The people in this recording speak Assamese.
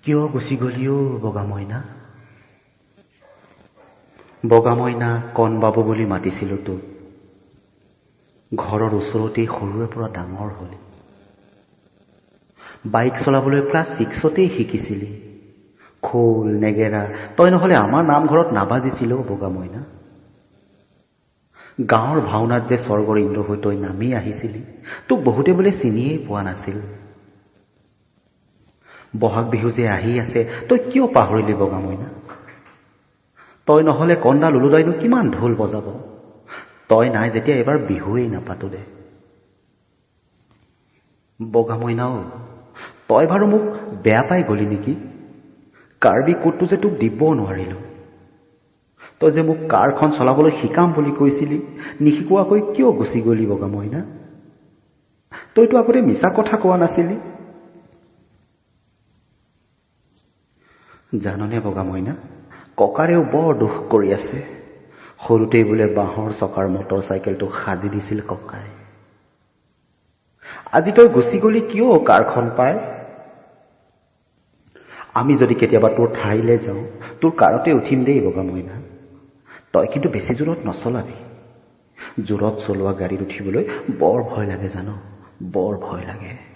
কিয় গুচি গলিও বগা মইনা? বগা মইনা কণ বাবু বুলি মাতিছিলো তোক। ঘৰৰ ওচৰতেই সৰুৰে পৰা ডাঙৰ হলি। বাইক চলাবলৈ ক্লাছ 6তেই শিকিছিলি। খোল নেগেৰা তই নহলে আমাৰ নামঘৰত নাবাজিছিল বগা মইনা। গাঁৱৰ ভাওনাত যে স্বৰ্গৰ ইন্দ্ৰ হৈ তই নামি আহিছিলি, তোক বহুতে বোলে চিনিয়েই পোৱা নাছিল। বহাগ বিহু যে আহি আছে, তই কিয় পাহৰিলি বগা মইনা? তই নহলে কন্দা লুলুদাইনো কিমান ঢোল বজাব? তই নাই যেতিয়া এবাৰ বিহুৱেই নাপাতো দে। বগা মইনাও, তই বাৰু মোক বেয়া পাই গলি নেকি? কাৰ্বি কোটটো যে তোক দিব নোৱাৰিলো। তই যে মোক কাৰখন চলাবলৈ শিকাম বুলি কৈছিলি, নিশিকোৱাকৈ কিয় গুচি গলি বগা মইনা? তইতো আগতে মিছা কথা কোৱা নাছিলি। জাননে বগা মইনা, ককাৰেও বৰ দুখ কৰি আছে। সৰুতেই বোলে বাঁহৰ চকাৰ মটৰ চাইকেলটো সাজি দিছিল ককাই। আজি তই গুচি গলি কিয় কাৰখন পাই? আমি যদি কেতিয়াবা তোৰ ঠাইলৈ যাওঁ, তোৰ কাৰতে উঠিম দেই বগা মইনা। তই কিন্তু বেছি জোৰত নচলাবি। জোৰত চলোৱা গাড়ীত উঠিবলৈ বৰ ভয় লাগে জানো, বৰ ভয় লাগে।